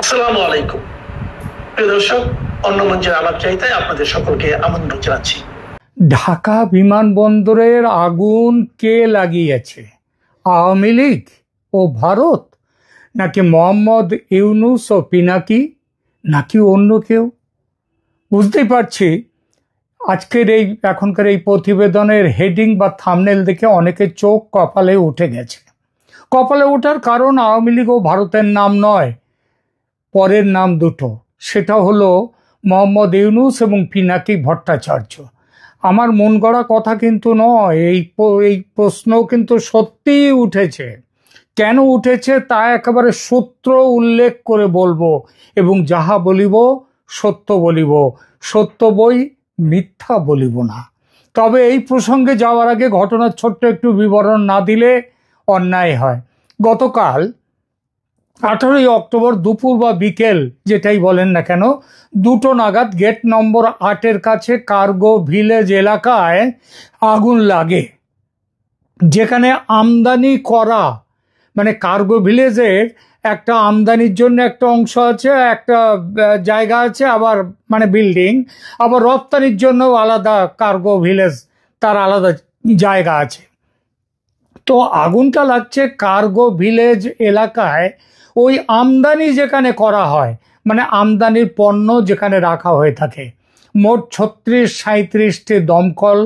আসসালামু আলাইকুম প্রিয় দর্শক, অন্য মঞ্চের আলাপ চাইতে আপনাদের সকলকে আমন্ত্রণ জানাচ্ছি। ঢাকা বিমানবন্দরের আগুন কে লাগিয়েছে? আওয়ামী লীগ ও ভারত, নাকি মোহাম্মদ ইউনূস ও পিনাকি, নাকি অন্য কেউ? বুঝতেই পারছি আজকের এখনকার এই প্রতিবেদনের হেডিং বা থাম্বনেল দেখে অনেকের চোখ কপালে উঠে গেছে। কপালে ওঠার কারণ আওয়ামী লীগ ও ভারতের নাম নয়, পরের নাম দুটো। সেটা হলো মোহাম্মদ ইউনূস এবং পিনাকি ভট্টাচার্য। আমার মন গড়া কথা কিন্তু নয়, এই প্রশ্ন কিন্তু সত্যিই উঠেছে। কেন উঠেছে তা একেবারে সূত্র উল্লেখ করে বলবো, এবং যাহা বলিব সত্য বলিব, সত্য বই মিথ্যা বলিব না। তবে এই প্রসঙ্গে যাওয়ার আগে ঘটনার ছোট্ট একটু বিবরণ না দিলে অন্যায় হয়। গতকাল 18ই অক্টোবর দুপুর বা বিকেল যেটাই বলেন না কেন, 2টো নাগাদ গেট নম্বর 8-এর কাছে কার্গো ভিলেজ এলাকায় আগুন লাগে, যেখানে আমদানি করা মানে কার্গো ভিলেজের একটা আমদানির জন্য একটা অংশ আছে, একটা জায়গা আছে, আবার মানে বিল্ডিং, আবার রপ্তানির জন্য আলাদা কার্গো ভিলেজ, তার আলাদা জায়গা আছে। তো আগুনটা লাগছে কার্গো ভিলেজ এলাকায়, ওই আমদানি যেখানে করা হয়, মানে আমদানির পণ্য যেখানে রাখা হয়ে থাকে। মোট 36-37টি দমকল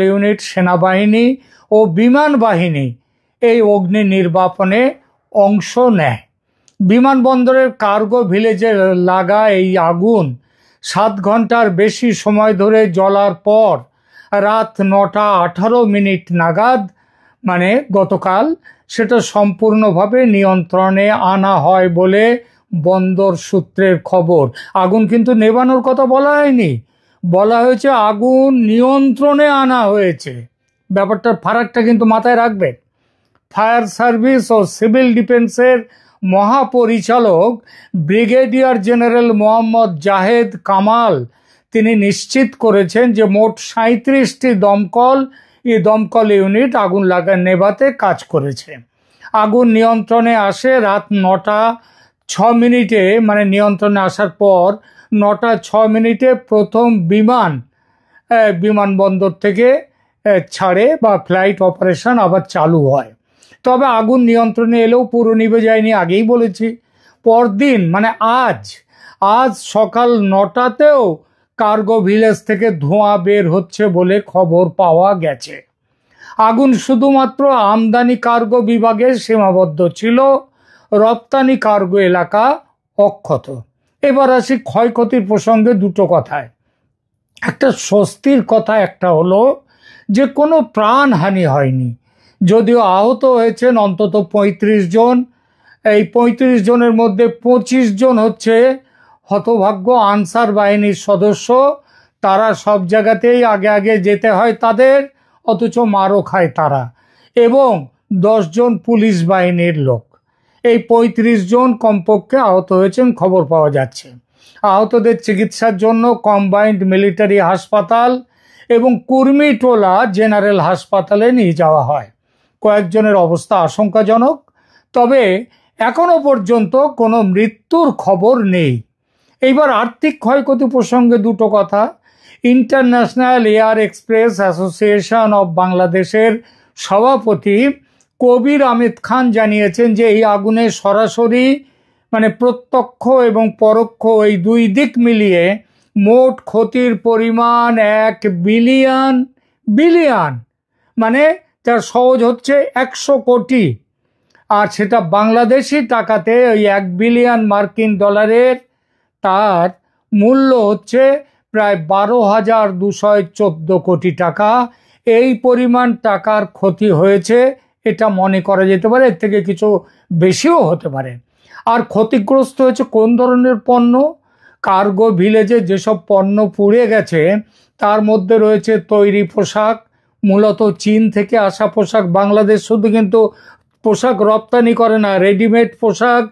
ইউনিট, সেনাবাহিনী ও বিমান বাহিনী এই অগ্নি নির্বাপনে অংশ নেয়। বিমানবন্দরের কার্গো ভিলেজে লাগা এই আগুন 7 ঘন্টার বেশি সময় ধরে জ্বলার পর রাত 9:18 নাগাদ, মানে গতকাল, সেটা সম্পূর্ণভাবে নিয়ন্ত্রণে আনা হয় বলে বন্দর সূত্রের খবর। আগুন কিন্তু নেভানোর কথা বলা হয়নি, বলা হয়েছে আগুন নিয়ন্ত্রণে আনা হয়েছে। ব্যাপারটার ফারাকটা কিন্তু মাথায় রাখবেন। ফায়ার সার্ভিস ও সিভিল ডিফেন্সের মহাপরিচালক ব্রিগেডিয়ার জেনারেল মোহাম্মদ জাহেদ কামাল তিনি নিশ্চিত করেছেন যে মোট 37টি দমকল ইউনিট আগুন নেভাতে কাজ করেছে। আগুন নিয়ন্ত্রণে আসে রাত 9:06, মানে নিয়ন্ত্রণে আসার পর 9:06 প্রথম বিমানবন্দর থেকে ছাড়ে বা ফ্লাইট অপারেশন আবার চালু হয়। তবে আগুন নিয়ন্ত্রণে এলেও পুরো নিভে যায়নি, আগেই বলেছি। পরদিন মানে আজ সকাল 9টাতেও কার্গো ভিলেজ থেকে ধোঁয়া বের হচ্ছে বলে খবর পাওয়া গেছে। আগুন শুধুমাত্র আমদানি কার্গো বিভাগে সীমাবদ্ধ ছিল, রপ্তানি কার্গো এলাকা অক্ষত। এবার আসি ক্ষয়ক্ষতির প্রসঙ্গে দুটো কথায়। একটা স্বস্তির কথা, একটা হলো যে কোনো প্রাণহানি হয়নি, যদিও আহত হয়েছেন অন্তত 35 জন। এই 35 জনের মধ্যে 25 জন হচ্ছে হতভাগ্য আনসার বাহিনীর সদস্য। তারা সব জায়গাতেই আগে যেতে হয় তাদের, অথচ মারও খায় তারা। এবং 10 জন পুলিশ বাহিনীর লোক। এই 35 জন কমপক্ষে আহত হয়েছেন খবর পাওয়া যাচ্ছে। আহতদের চিকিৎসার জন্য কম্বাইন্ড মিলিটারি হাসপাতাল এবং কুর্মিটোলা জেনারেল হাসপাতালে নিয়ে যাওয়া হয়। কয়েকজনের অবস্থা আশঙ্কাজনক, তবে এখনো পর্যন্ত কোনো মৃত্যুর খবর নেই। এইবার আর্থিক ক্ষয়ক্ষতি প্রসঙ্গে দুটো কথা। International air express association of বাংলাদেশের সভাপতি কবির আহমেদ খান জানিয়েছেন যে এই আগুনে সরাসরি মানে প্রত্যক্ষ এবং পরোক্ষ এই দুই দিক মিলিয়ে মোট ক্ষতির পরিমাণ 1 বিলিয়ন, মানে তার সহজ হচ্ছে 100 কোটি, আর সেটা বাংলাদেশি টাকাতে ওই 1 বিলিয়ন মার্কিন ডলারের, তার মূল্য হচ্ছে প্রায় 12,214 কোটি টাকা। এই পরিমাণ টাকার ক্ষতি হয়েছে, এটা মনে করা যেতে পারে, এর থেকে কিছু বেশিও হতে পারে। আর ক্ষতিগ্রস্ত হয়েছে কোন ধরনের পণ্য? কার্গো ভিলেজে যেসব পণ্য পুড়ে গেছে তার মধ্যে রয়েছে তৈরি পোশাক, মূলত চীন থেকে আসা পোশাক। বাংলাদেশ শুধু কিন্তু পোশাক রপ্তানি করে না, রেডিমেড পোশাক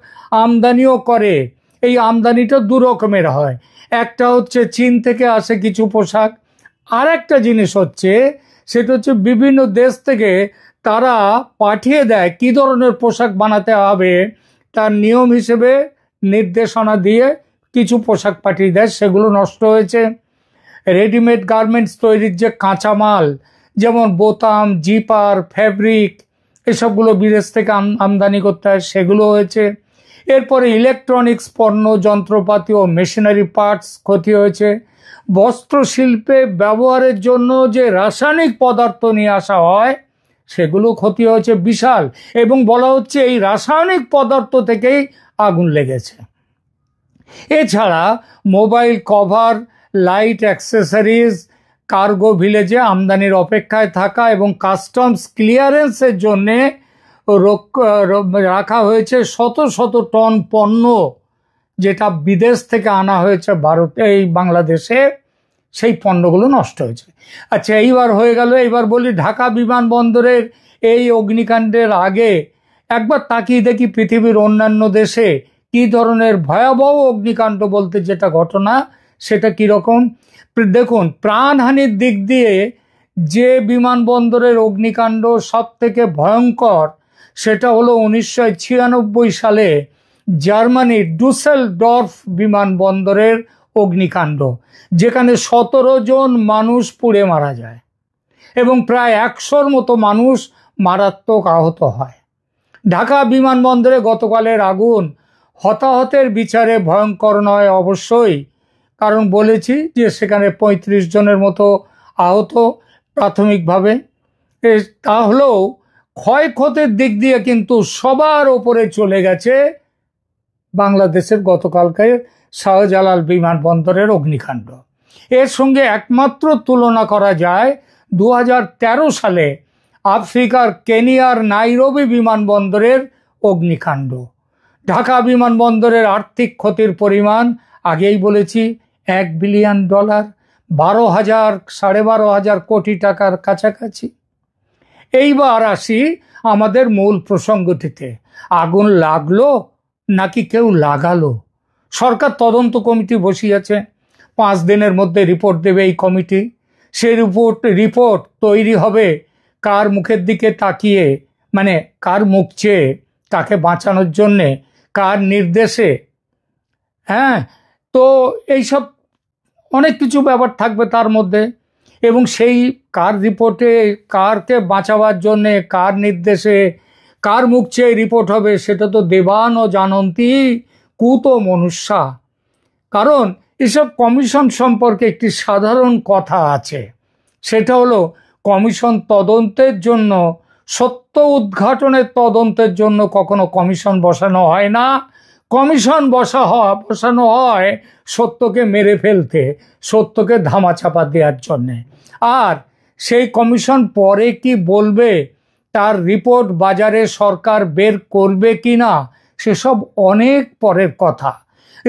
আমদানিও করে। এই আমদানিটা দু রকমের হয়, একটা হচ্ছে চীন থেকে আসে কিছু পোশাক, আর একটা জিনিস হচ্ছে সেটা হচ্ছে বিভিন্ন দেশ থেকে তারা পাঠিয়ে দেয় কি ধরনের পোশাক বানাতে হবে তার নিয়ম হিসেবে নির্দেশনা দিয়ে কিছু পোশাক পাঠিয়ে দেয়, সেগুলো নষ্ট হয়েছে। রেডিমেড গার্মেন্টস তৈরির যে কাঁচামাল, যেমন বোতাম, জিপার, ফ্যাব্রিক, এসবগুলো বিদেশ থেকে আমদানি করতে হয়, সেগুলো হয়েছে। এরপরে ইলেকট্রনিক্স পণ্য, যন্ত্রপাতি ও মেশিনারি পার্টস ক্ষতি হয়েছে। বস্ত্রশিল্পে ব্যবহারের জন্য যে রাসায়নিক পদার্থ নিয়ে আসা হয়, সেগুলো ক্ষতি হয়েছে বিশাল, এবং বলা হচ্ছে এই রাসায়নিক পদার্থ থেকেই আগুন লেগেছে। এছাড়া mobile cover, light accessories cargo ভিলেজে আমদানির অপেক্ষায় থাকা এবং কাস্টমস ক্লিয়ারেন্সের জন্যে রাখা হয়েছে শত শত টন পণ্য, যেটা বিদেশ থেকে আনা হয়েছে ভারতে, এই বাংলাদেশে, সেই পণ্যগুলো নষ্ট হয়েছে। আচ্ছা, এইবার হয়ে গেল। এইবার বলি ঢাকা বিমানবন্দরের এই অগ্নিকাণ্ডের আগে একবার তাকিয়ে দেখি পৃথিবীর অন্যান্য দেশে কি ধরনের ভয়াবহ অগ্নিকাণ্ড বলতে যেটা ঘটনা, সেটা কীরকম। দেখুন, প্রাণহানির দিক দিয়ে যে বিমানবন্দরের অগ্নিকাণ্ড সব থেকে ভয়ঙ্কর, সেটা হলো 1996 সালে জার্মানির ডুসেলডর্ফ বিমানবন্দরের অগ্নিকাণ্ড, যেখানে 17 জন মানুষ পুড়ে মারা যায় এবং প্রায় 100-র মতো মানুষ মারাত্মক আহত হয়। ঢাকা বিমানবন্দরে গতকালের আগুন হতাহতের বিচারে ভয়ঙ্কর নয় অবশ্যই, কারণ বলেছি যে সেখানে 35 জনের মতো আহত প্রাথমিকভাবে। তাহলেও ক্ষয়ক্ষতির দিক দিয়ে কিন্তু সবার ওপরে চলে গেছে বাংলাদেশের গতকালকে শাহজালাল বিমানবন্দরের অগ্নিকাণ্ড। এর সঙ্গে একমাত্র তুলনা করা যায় 2013 সালে আফ্রিকার কেনিয়ার নাইরোবি বিমানবন্দরের অগ্নিকাণ্ড। ঢাকা বিমানবন্দরের আর্থিক ক্ষতির পরিমাণ আগেই বলেছি $1 বিলিয়ন, 12,000-12,500 কোটি টাকার কাছাকাছি। এইবার আসি আমাদের মূল প্রসঙ্গটিতে। আগুন লাগলো নাকি কেউ লাগালো? সরকার তদন্ত কমিটি বসিয়েছে, 5 দিনের মধ্যে রিপোর্ট দেবে এই কমিটি। সেই রিপোর্ট তৈরি হবে কার মুখের দিকে তাকিয়ে, মানে কার মুখ চেয়ে, কাকে বাঁচানোর জন্যে, কার নির্দেশে। হ্যাঁ, তো এইসব অনেক কিছু ব্যাপার থাকবে তার মধ্যে, এবং সেই কার রিপোর্টে কারকে বাঁচাবার জন্যে, কার নির্দেশে, কার মুখ চেয়ে রিপোর্ট হবে, সেটা তো দেবান ও জানন্তি কুত মনুষ্যা। কারণ এসব কমিশন সম্পর্কে একটি সাধারণ কথা আছে, সেটা হলো কমিশন তদন্তের জন্য, সত্য উদ্ঘাটনের তদন্তের জন্য কখনো কমিশন বসানো হয় না। কমিশন বসানো হয় সত্যকে মেরে ফেলতে, সত্যকে ধামাচাপা দেওয়ার জন্যে। আর সেই কমিশন পরে কি বলবে, তার রিপোর্ট বাজারে সরকার বের করবে কি না, সেসব অনেক পরের কথা।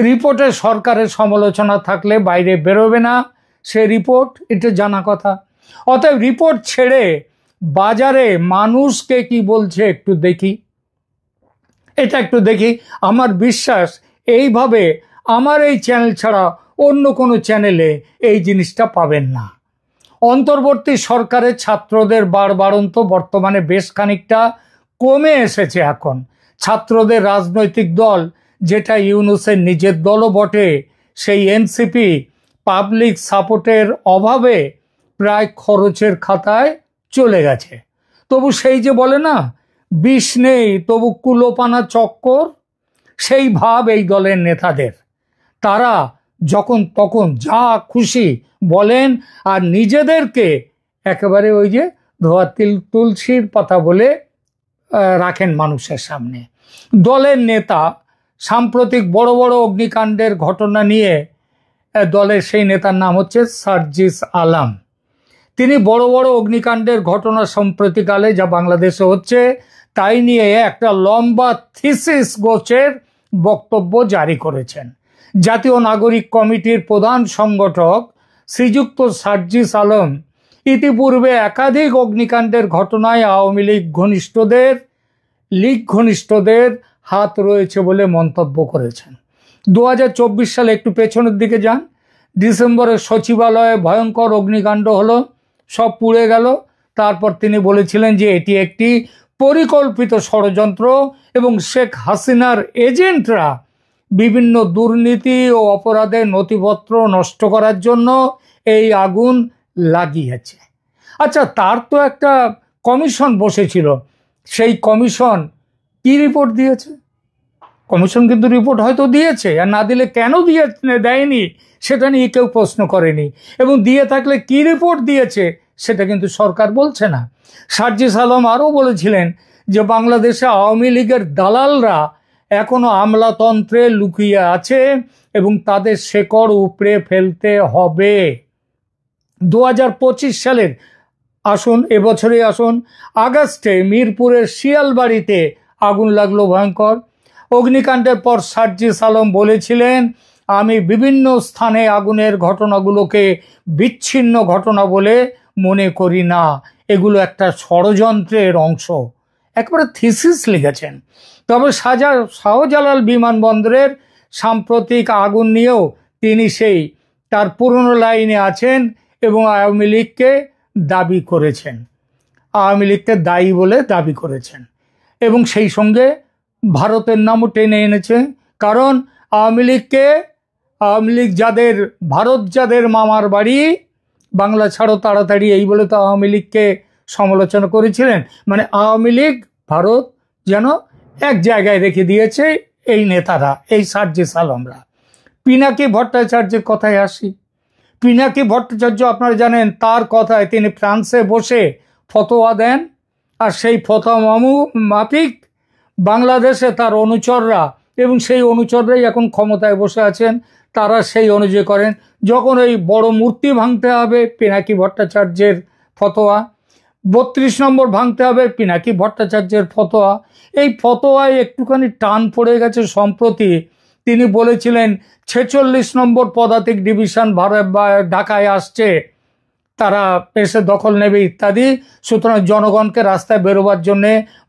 রিপোর্টে সরকারের সমালোচনা থাকলে বাইরে বেরোবে না সে রিপোর্ট, এটা জানা কথা। অতএব রিপোর্ট ছেড়ে বাজারে মানুষকে কি বলছে একটু দেখি, এটা একটু দেখি। আমার বিশ্বাস এইভাবে আমার এই চ্যানেল ছাড়া অন্য কোনো চ্যানেলে এই জিনিসটা পাবেন না। অন্তর্বর্তী সরকারের ছাত্রদের বাড়বাড়ন্ত বর্তমানে বেশ খানিকটা কমে এসেছে। এখন ছাত্রদের রাজনৈতিক দল, যেটা ইউনূসের নিজের দলও বটে, সেই এনসিপি পাবলিক সাপোর্টের অভাবে প্রায় খরচের খাতায় চলে গেছে। তবু সেই যে বলে না, বিষ নেই তবু কুলোপানা চক্কর, সেই ভাব এই দলের নেতাদের। তারা যখন তখন যা খুশি বলেন, আর নিজেদেরকে একেবারে ওই যে ধোয়া তুলসীর পাতা বলে রাখেন মানুষের সামনে। দলের নেতা সাম্প্রতিক বড় বড় অগ্নিকাণ্ডের ঘটনা নিয়ে, দলের সেই নেতার নাম হচ্ছে সার্জিস আলম। তিনি বড় বড় অগ্নিকাণ্ডের ঘটনা সম্প্রতিকালে যা বাংলাদেশে হচ্ছে তাই নিয়ে একটা লম্বা থিসিস গোছের বক্তব্য জারি করেছেন। জাতীয় নাগরিক কমিটির প্রধান সংগঠক শ্রীযুক্ত সার্জিস আলম ইতিপূর্বে একাধিক অগ্নিকাণ্ডের ঘটনায় আওয়ামী লীগ ঘনিষ্ঠদের হাত রয়েছে বলে মন্তব্য করেছেন। 2024 সালে একটু পেছনের দিকে যান, ডিসেম্বরে সচিবালয়ে ভয়ঙ্কর অগ্নিকাণ্ড হলো, সব পুড়ে গেল। তারপর তিনি বলেছিলেন যে এটি একটি পরিকল্পিত ষড়যন্ত্র এবং শেখ হাসিনার এজেন্টরা বিভিন্ন দুর্নীতি ও অপরাধের নথিপত্র নষ্ট করার জন্য এই আগুন লাগিয়েছে। আচ্ছা, তার তো একটা কমিশন বসেছিল, সেই কমিশন কি রিপোর্ট দিয়েছে? কমিশন কিন্তু রিপোর্ট হয়তো দিয়েছে, আর না দিলে কেন দেয়নি সেটা নিয়ে কেউ প্রশ্ন করেনি, এবং দিয়ে থাকলে কি রিপোর্ট দিয়েছে সেটা কিন্তু সরকার বলছে না। সার্জিস আলম আরও বলেছিলেন যে বাংলাদেশে আওয়ামী লীগের দালালরা এখনো আমলাতন্ত্রে লুকিয়ে আছে এবং তাদের শেকড় উপড়ে ফেলতে হবে। 2025 সালের এবছরই আসুন আগস্টে মিরপুরের শিয়ালবাড়িতে আগুন লাগলো ভয়ঙ্কর। অগ্নিকাণ্ডের পর সার্জিস আলম বলেছিলেন, আমি বিভিন্ন স্থানে আগুনের ঘটনাগুলোকে বিচ্ছিন্ন ঘটনা বলে মনে করি না, এগুলো একটা ষড়যন্ত্রের অংশ। একবারে থিসিস লিখেছেন। তবে শাহজালাল বিমানবন্দরের সাম্প্রতিক আগুন নিয়েও তিনি তার পুরনো লাইনে আছেন এবং আওয়ামী লীগকে দাবি করেছেন, আওয়ামী লীগকে দায়ী বলে দাবি করেছেন, এবং সেই সঙ্গে ভারতের নামও টেনে এনেছে। কারণ আওয়ামী লীগ ভারত যাদের মামার বাড়ি, বাংলা ছাড়ো তাড়াতাড়ি, এই বলে তো আওয়ামী লীগকে সমালোচনা করেছিলেন। মানে আওয়ামী লীগ ভারত যেন এক জায়গায় রেখে দিয়েছে এই নেতারা, এই সার্জিস আলমরা। পিনাকি ভট্টাচার্যের কথায় আসি। পিনাকি ভট্টাচার্য আপনারা জানেন, তার কথায় তিনি ফ্রান্সে বসে ফতোয়া দেন, আর সেই ফতোয়া মাফিক বাংলাদেশে তার অনুচররা, এবং সেই অনুচররাই এখন ক্ষমতায় বসে আছেন, তারা সেই অনুযায়ী করেন। যখন ওই বড় মূর্তি ভাঙতে হবে, পিনাকি ভট্টাচার্যের ফতোয়া। 32 নম্বর ভাঙতে হবে, পিনাকি ভট্টাচার্যের ফতোয়া। এই ফতোয়ায় একটুখানি টান পড়ে গেছে সম্প্রতি। তিনি বলেছিলেন 46 নম্বর পদাতিক ডিভিশন ঢাকায় আসছে, তারা এসে দখল নেবে ইত্যাদি। সুতরাং জনগণকে রাস্তায় বেরোবার জন্য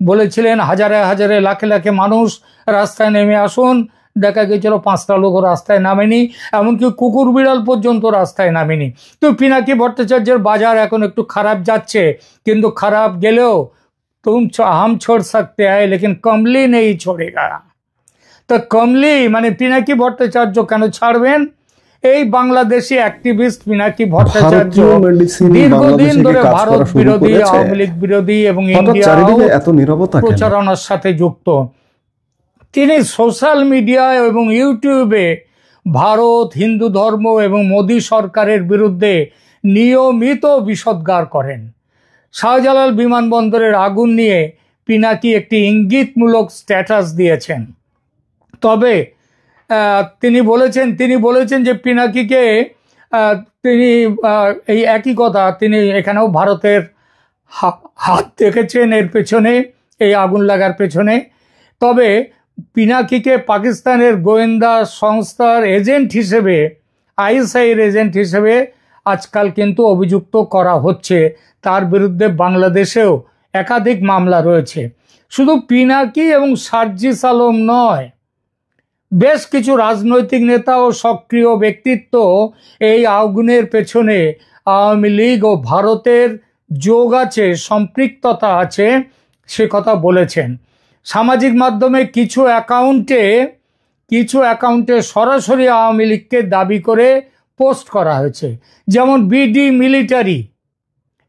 বলেছিলেন, হাজারে হাজারে লাখে লাখে মানুষ রাস্তায় নেমে আসুন। দেখা গেছিল 5টা লোক রাস্তায় নামেনি, এমনকি কুকুর বিড়াল পর্যন্ত রাস্তায় নামেনি। তো পিনাকি ভট্টাচার্যের বাজার এখন একটু খারাপ যাচ্ছে, কিন্তু খারাপ গেলেও হাম ছোড় সকতে হ্যায় লেকিন কমলি নেই ছোড়েগা। তো কমলি মানে পিনাকি ভট্টাচার্য কেন ছাড়বেন? এই বাংলাদেশি অ্যাক্টিভিস্ট পিনাকি ভট্টাচার্য দীর্ঘদিন ধরে ভারত বিরোধী, আওয়ামী লীগ বিরোধী এবং ইন্ডিয়া প্রচারণার সাথে যুক্ত। তিনি সোশ্যাল মিডিয়ায় এবং ইউটিউবে ভারত, হিন্দু ধর্ম এবং মোদী সরকারের বিরুদ্ধে নিয়মিত বিষোদ্গার করেন। শাহজালাল বিমানবন্দরের আগুন নিয়ে পিনাকি একটি ইঙ্গিতমূলক স্ট্যাটাস দিয়েছেন। তবে তিনি বলেছেন যে পিনাকিকে তিনি এই একই কথা, তিনি এখানেও ভারতের হাত দেখেছেন এর পেছনে, এই আগুন লাগার পেছনে। তবে পিনাকিকে পাকিস্তানের গোয়েন্দা সংস্থার এজেন্ট হিসেবে, আইএসআইয়ের এজেন্ট হিসেবে আজকাল কিন্তু অভিযুক্ত করা হচ্ছে। তার বিরুদ্ধে বাংলাদেশেও একাধিক মামলা রয়েছে। শুধু পিনাকি এবং সার্জিস আলম নয়, বেশ কিছু রাজনৈতিক নেতা ও সক্রিয় ব্যক্তিত্ব এই আগুনের পেছনে আওয়ামী লীগ ও ভারতের যোগ আছে, সম্পৃক্ততা আছে, সে কথা বলেছেন। সামাজিক মাধ্যমে কিছু অ্যাকাউন্টে সরাসরি আওয়ামী লীগকে দাবি করে পোস্ট করা হয়েছে। যেমন বিডি মিলিটারি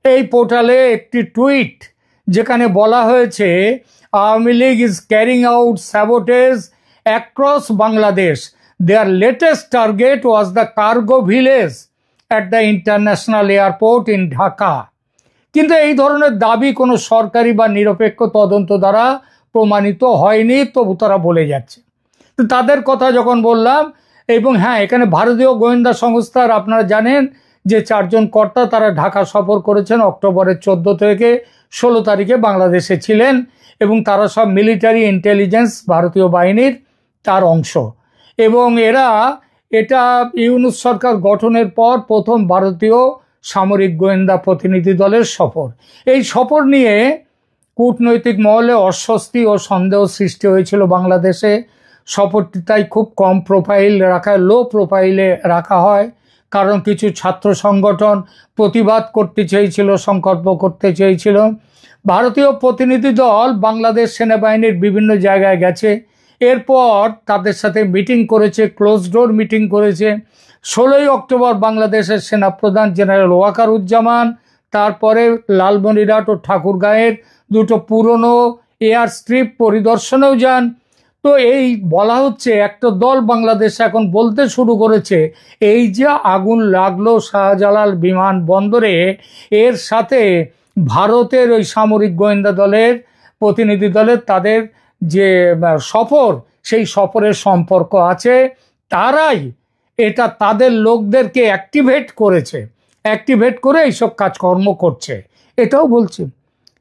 এই পোর্টালে একটি টুইট, যেখানে বলা হয়েছে Awami League is carrying out sabotage across Bangladesh. Their latest target was the cargo village at the international airport in Dhaka. কিন্তু এই ধরনের দাবি কোনো সরকারি বা নিরপেক্ষ তদন্ত দ্বারা প্রমাণিত হয়নি, তবু তারা বলে যাচ্ছে। তো তাদের কথা যখন বললাম, এবং হ্যাঁ, এখানে ভারতীয় গোয়েন্দা সংস্থার আপনারা জানেন যে 4 জন কর্তা তারা ঢাকা সফর করেছেন, অক্টোবরের 14 থেকে 16 তারিখে বাংলাদেশে ছিলেন, এবং তারা সব মিলিটারি ইন্টেলিজেন্স ভারতীয় বাহিনীর তার অংশ। এবং এটা ইউনূস সরকার গঠনের পর প্রথম ভারতীয় সামরিক গোয়েন্দা প্রতিনিধি দলের সফর। এই সফর নিয়ে কূটনৈতিক মহলে অস্বস্তি ও সন্দেহ সৃষ্টি হয়েছিল বাংলাদেশে। সফরটি তাই খুব লো প্রোফাইলে রাখা হয়, কারণ কিছু ছাত্র সংগঠন প্রতিবাদ করতে চেয়েছিল, সংকল্প করতে চেয়েছিল। ভারতীয় প্রতিনিধি দল বাংলাদেশ সেনাবাহিনীর বিভিন্ন জায়গায় গেছে, এরপর তাদের সাথে মিটিং করেছে, ক্লোজ ডোর মিটিং করেছে। 16ই অক্টোবর বাংলাদেশের সেনাপ্রধান জেনারেল ওয়াকারুজ্জামান তারপরে লালমনিরহাট ও ঠাকুরগাঁয়ের দুটো পুরনো এয়ার স্ট্রিপ পরিদর্শনেও যান। তো এই বলা হচ্ছে একটা দল বাংলাদেশ এখন বলতে শুরু করেছে এই যে আগুন লাগলো শাহজালাল বিমানবন্দরে, এর সাথে ভারতের ওই সামরিক গোয়েন্দা দলের প্রতিনিধি দলের তাদের যে সফর, সেই সফরের সম্পর্ক আছে। তারাই এটা তাদের লোকদেরকে অ্যাক্টিভেট করে এইসব কাজকর্ম করছে, এটাও বলছে।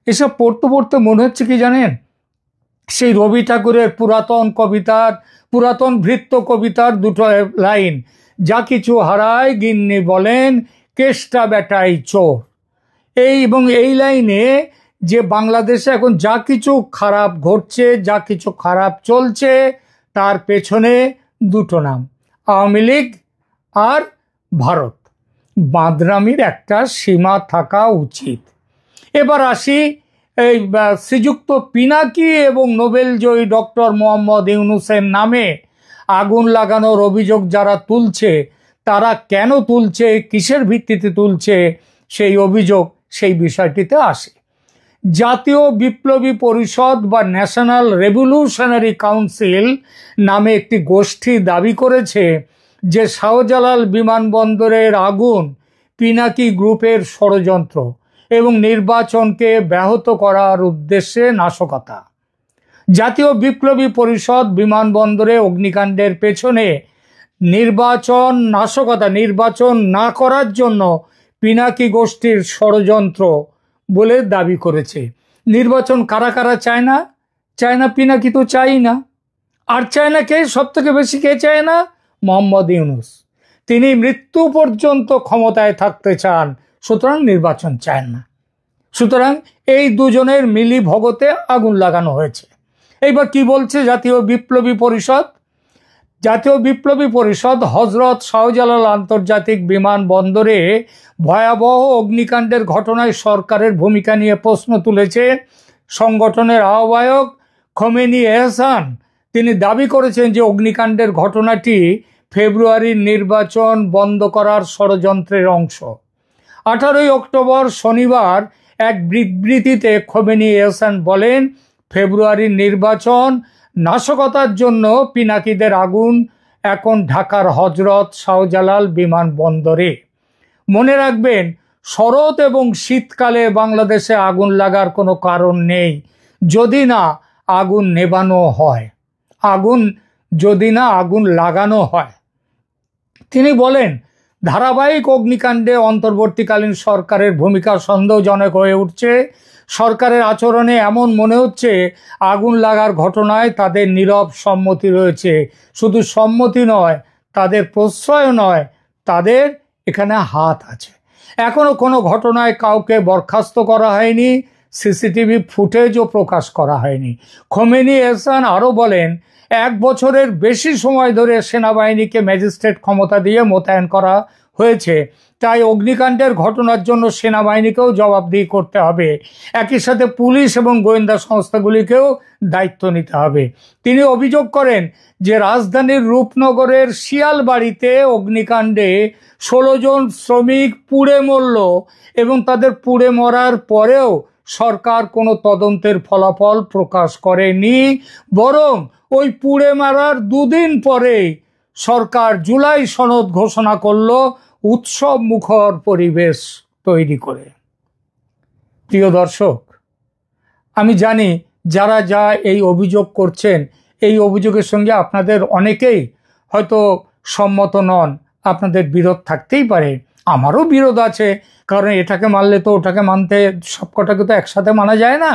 এসব পড়তে পড়তে মনে হচ্ছে কি জানেন, সেই রবি ঠাকুরের পুরাতন ভৃত্য কবিতার দুটো লাইন, যা কিছু হারায় গিন্নি বলেন কেষ্টা বেটাই চোর। এই লাইনে যে বাংলাদেশে এখন যা কিছু খারাপ ঘটছে, যা কিছু খারাপ চলছে, তার পেছনে দুটো নাম, আওয়ামী লীগ আর ভারত। বাঁদরামির একটা সীমা থাকা উচিত। এবার আসি এই শ্রীযুক্ত পিনাকি এবং নোবেল জয়ী ডক্টর মোহাম্মদ ইউনূসের নামে আগুন লাগানোর অভিযোগ যারা তুলছে, তারা কেন তুলছে, কিসের ভিত্তিতে তুলছে সেই অভিযোগ, সেই বিষয়টিতে আসে। জাতীয় বিপ্লবী পরিষদ বা ন্যাশনাল রেভলিউশনারি কাউন্সিল নামে একটি গোষ্ঠী দাবি করেছে যে শাহজালাল বিমানবন্দরের আগুন পিনাকি গ্রুপের ষড়যন্ত্র এবং নির্বাচনকে ব্যাহত করার উদ্দেশ্যে নাশকতা। জাতীয় বিপ্লবী পরিষদ বিমানবন্দরে অগ্নিকাণ্ডের পেছনে নির্বাচন না করার জন্য পিনাকি গোষ্ঠীর ষড়যন্ত্র বলে দাবি করেছে। নির্বাচন কারা কারা চায় না? পিনাকি তো চাই না। আর চায় না কে? সব থেকে বেশি কে চায় না? মোহাম্মদ ইউনূস। তিনি মৃত্যু পর্যন্ত ক্ষমতায় থাকতে চান, সুতরাং নির্বাচন চান না। সুতরাং এই দুজনের মিলি ভগতে আগুন লাগানো হয়েছে। এইবার কি বলছে জাতীয় বিপ্লবী পরিষদ হযরত শাহজালাল আন্তর্জাতিক বিমানবন্দরে ভয়াবহ অগ্নিকাণ্ডের ঘটনায় সরকারের ভূমিকা নিয়ে প্রশ্ন তুলেছে। সংগঠনের আহ্বায়ক খোমেনি এহসান তিনি দাবি করেছেন যে অগ্নিকাণ্ডের ঘটনাটি ফেব্রুয়ারির নির্বাচন বন্ধ করার ষড়যন্ত্রের অংশ। 18ই অক্টোবর শনিবার এক বিবৃতিতে খোমেনি এহসান বলেন, ফেব্রুয়ারির নির্বাচন নাশকতার জন্য পিনাকিদের আগুন এখন ঢাকার হযরত শাহজালাল বিমানবন্দরে। মনে রাখবেন, শরৎ এবং শীতকালে বাংলাদেশে আগুন লাগার কোনো কারণ নেই যদি না আগুন নেভানো হয়, আগুন লাগানো হয়। তিনি বলেন, ধারাবাহিক অগ্নিকাণ্ডে অন্তর্বর্তীকালীন সরকারের ভূমিকা সন্দেহজনক হয়ে উঠছে। সরকারের আচরণে এমন মনে হচ্ছে আগুন লাগার ঘটনায় তাদের নীরব সম্মতি রয়েছে। শুধু সম্মতি নয়, তাদের প্রশ্রয় নয়, তাদের এখানে হাত আছে। এখনো কোনো ঘটনায় কাউকে বরখাস্ত করা হয়নি, সিসিটিভি ফুটেজও প্রকাশ করা হয়নি। খোমেনি এহসান আরও বলেন, 1 বছরের বেশি সময় ধরে সেনাবাহিনীকে ম্যাজিস্ট্রেট ক্ষমতা দিয়ে মোতায়েন করা হয়েছে, তাই অগ্নিকাণ্ডের ঘটনার জন্য সেনাবাহিনীকেও জবাবদিহি করতে হবে। একই সাথে পুলিশ এবং গোয়েন্দা সংস্থাগুলিকেও দায়িত্ব নিতে হবে। তিনি অভিযোগ করেন যে রাজধানীর রূপনগরের শিয়ালবাড়িতে অগ্নিকাণ্ডে 16 জন শ্রমিক পুড়ে মরল এবং তাদের পুড়ে মরার পরেও সরকার কোনো তদন্তের ফলাফল প্রকাশ করেনি। বরং ওই পুড়ে মারার 2 দিন পরেই সরকার জুলাই সনদ ঘোষণা করল, উৎসব মুখর পরিবেশ তৈরি করে। প্রিয় দর্শক, আমি জানি যারা এই অভিযোগ করছেন, এই অভিযোগের সঙ্গে আপনাদের অনেকেই হয়তো সম্মত নন, আপনাদের বিরোধ থাকতেই পারে। আমারও বিরোধ আছে, কারণ এটাকে মানলে তো ওটাকে মানতে সবকটাকে তো একসাথে মানা যায় না।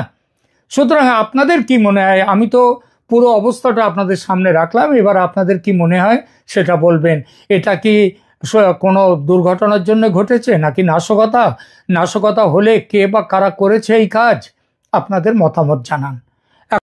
সুতরাং আপনাদের কি মনে হয়? আমি তো পুরো অবস্থাটা আপনাদের সামনে রাখলাম, এবার আপনাদের কি মনে হয় সেটা বলবেন। এটা কি কোনো দুর্ঘটনার জন্য ঘটেছে নাকি নাশকতা হলে কে বা কারা করেছে এই কাজ? আপনাদের মতামত জানান।